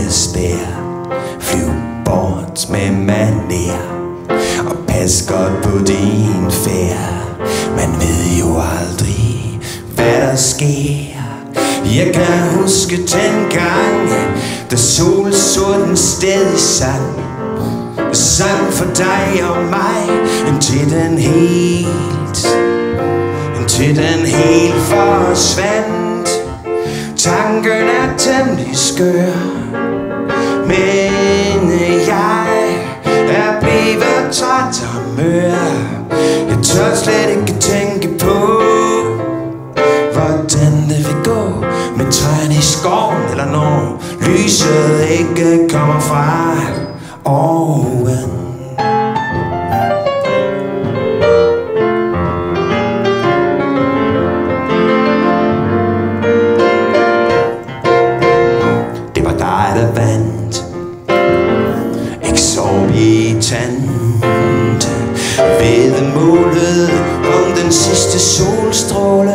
spær. Flyv bort med manér og pas godt på din færd. Man ved jo aldrig, hvad der sker. Jeg kan huske dengang, da solen så den stadig sang. Sang for dig og mig, indtil den helt forsvandt. Tanken er temmelig skør, men jeg er blevet træt og mør. Jeg tør slet ikke tænke på, hvordan det vil gå med træerne i skoven, eller når lyset ikke kommer fra oven. Det var dig, der vandt, eksorbitant, ved målet om den sidste solstråle.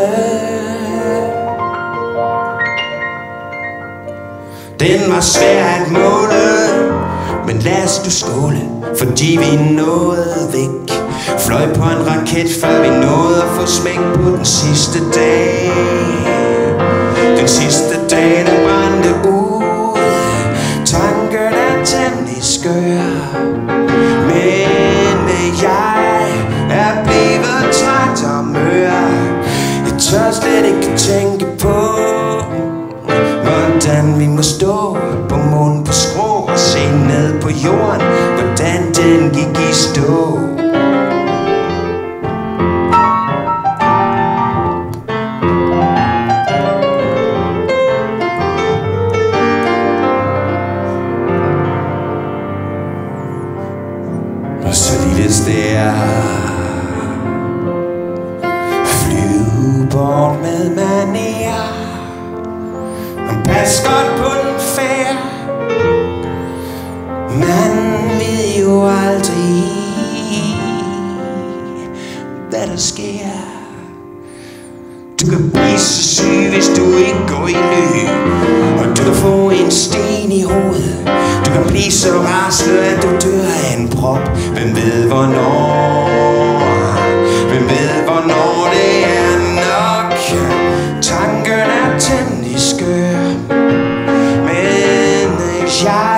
Den var svær at måle, men lad os nu skåle, fordi vi nåede væk. Fløj på en raket, før vi nåede at få smæk på den sidste dag. Den sidste dag, den brændte ud. Tanken er temmelig skør, men jeg er blevet træt og mør. Jeg tør slet ikke tænke på, hvordan vi må stå på munden på skrå og se ned på jorden, hvordan den gik i stå. Og så lille stær, flyv bort med manér, pas godt på den færd. Man ved jo aldrig, hvad der sker. Du kan blive så syg, hvis du ikke går i ly, og du kan få en sten i hovedet. Du kan blive så raslet, at du dør af en prop. Hvem ved hvornår? Hvem ved hvornår det er nok? Tanken er temmelig skør, men jeg